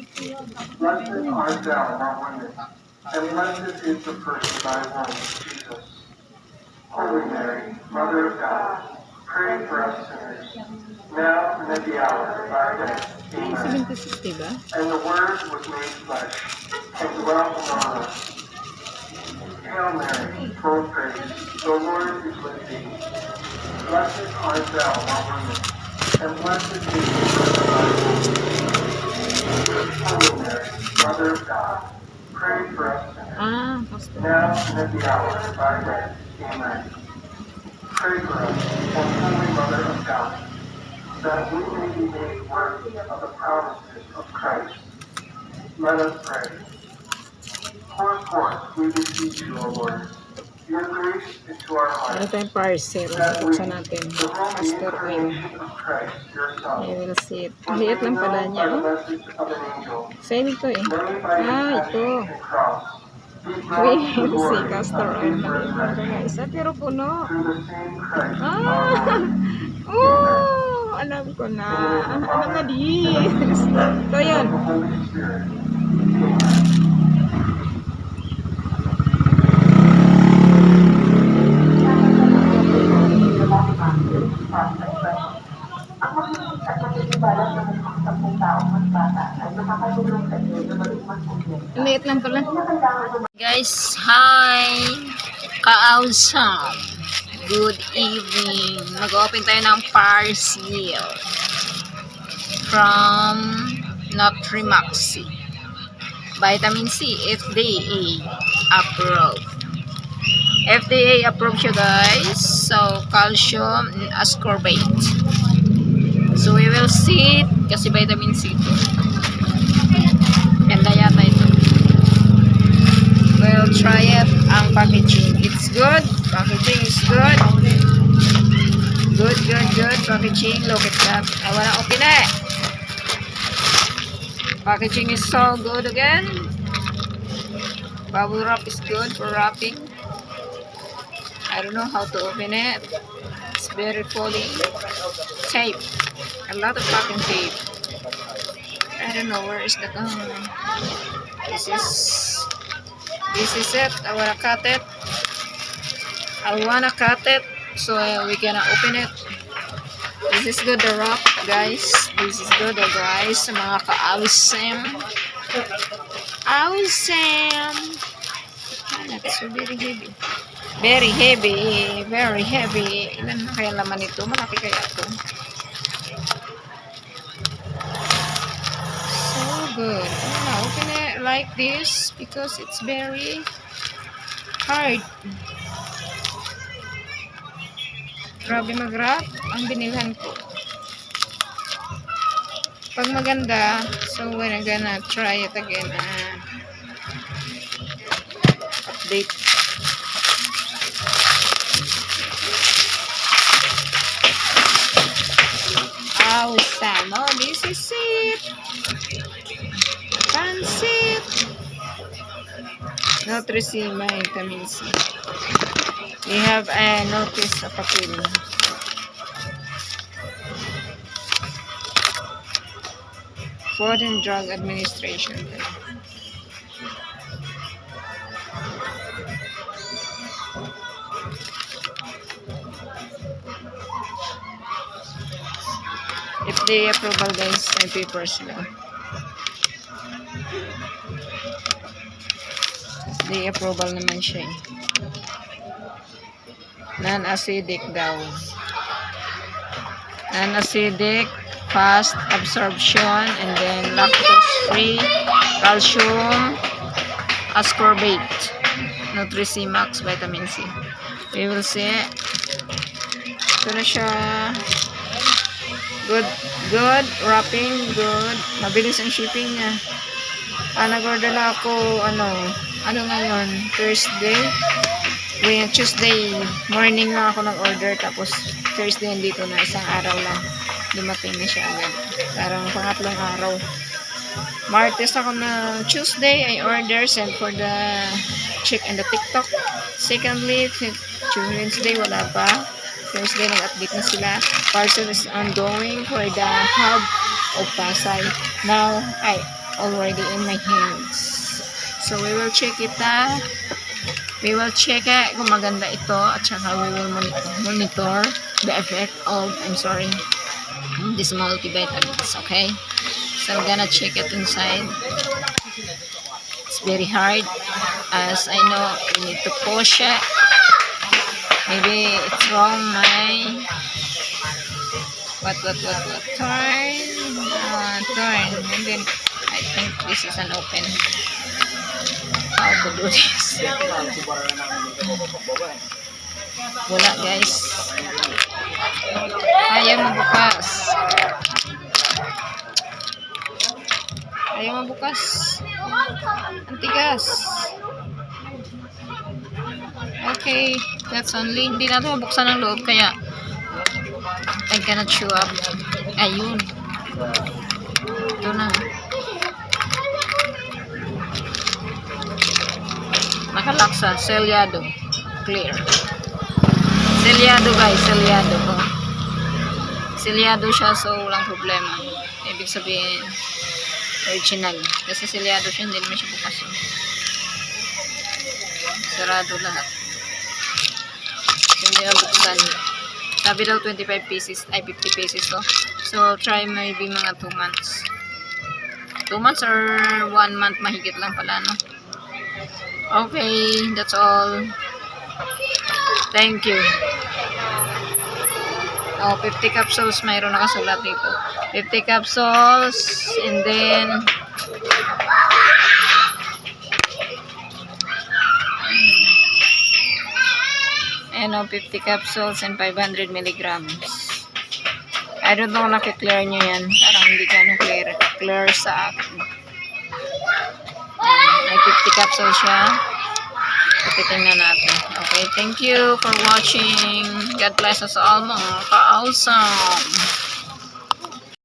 Blessed art thou among women, and blessed is the fruit of thy womb, Jesus. Holy Mary, Mother of God, pray for us sinners, now and at the hour of our death. Amen. 76, diba? And the Word was made flesh, and dwelt among us. Hail Mary, full of grace, the Lord is with thee. Blessed art thou among women, and blessed is the fruit of thy womb. Holy Mary, Mother of God, pray for us sinners, Pastor. now and at the hour of our death. Amen. Pray for us, O Holy Mother of God, that we may be made worthy of the promises of Christ. Let us pray. Pour forth, we beseech you, O Lord, your grace into our Ano hearts, tayong parcel? that we, Buksan natin. through the Pastor Oil. incarnation of Christ, your I Son, will see it. was Liit made lang pala known niya, by the oh. message of an angel, Same ito eh. made by his Ito. passion and cross, be We brought to the will see glory castor of oil. his Maliit lang ito nga resurrection, isa. Pero puno. through the same Christ our Ah! Lord. Amen. Oh! Alam ko na. In the name of the Alam Father, na and di. of the Son, Ito and yun. of the Holy Spirit. Amen. Ang makinig at magtitibalas ng mga sampung taong mas bata ay makakatulong sa iyo na maging mas kumpleto. Liit lang pala. Hindi na kailangan Guys, hi! Ka-awesome! Good evening! Mag-open tayo ng parcel from Nutrimaxi. Vitamin C, FDA approved. FDA approved siya guys. So, calcium and ascorbate. So, we will see it kasi vitamin C ito. Ganda yata ito. We'll try it. Ang packaging. It's good. Packaging is good. Good, good, good. Packaging. Look at that. I wanna open it. Packaging is so good again. Bubble wrap is good for wrapping. I don't know how to open it. It's very fully tape. A lot of packing tape. I don't know where is the This is it. I wanna cut it. So we gonna open it. This is good the wrap guys. This is good the guys. Mga ka-awesome. Awesome. That's so very heavy. Very heavy. Very heavy. Ilan na kaya laman ito? Malaki kaya ito. So good. I wanna open it like this because it's very hard. Grabe mag-wrap ang binilhan ko. Pag maganda, so we're gonna try it again. Update. Awesome. Oh, this is it. Pansit. Nutri-C, vitamin C. We have a notice of appeal. Food and Drug Administration. FDA approval guys, may papers lang. FDA approval naman siya eh. Non-acidic daw. Non-acidic, fast absorption, and then lactose-free, calcium, ascorbate, Nutri-C Max, vitamin C. We will see. Ito na siya. Good, good, wrapping, good. Mabilis ang shipping niya. Nag-order lang ako, ano ngayon, Thursday. Tuesday morning lang ako nag-order, tapos Thursday nandito na, isang araw lang dumating na siya agad, parang pangatlong araw. Martes ako na Tuesday I order, send for the check in the TikTok. Secondly, Wednesday wala pa, Thursday nag-update na sila. Parcel is ongoing for the hub of Pasay now, already in my hands. So we will check it We will check it kung maganda ito at saka we will monitor the effect of, this multivitamins, okay? So I'm gonna check it inside. It's very hard as I know you need to push it. Maybe it's wrong, turn, and then I think this is an open. How to do this? Wala guys. Ayaw mabukas. Antigas. Okay, that's only. Hindi na ito mabuksan ng loob kaya I cannot chew up. Ayun. Ito na. Nakalaksa. Selyado. Clear. Selyado guys. Selyado. Oh. Selyado siya so walang problema. Ibig sabihin original. Kasi selyado siya. Hindi naman siya bukas. Sarado lahat. Hindi na buksan. Sabi daw 25 pieces. Ay 50 pieces to. So try maybe mga 2 months. 2 months or 1 month mahigit lang pala, no? Okay, that's all. Thank you. Oh, 50 capsules mayroon nakasulat dito. 50 capsules and then ano, 50 capsules and 500 milligrams. I don't know, nakiklear nyo yan. Parang hindi ka clear sa akin. May 50 capsules siya. Titingnan natin. Okay, thank you for watching. God bless us all mga ka-awesome.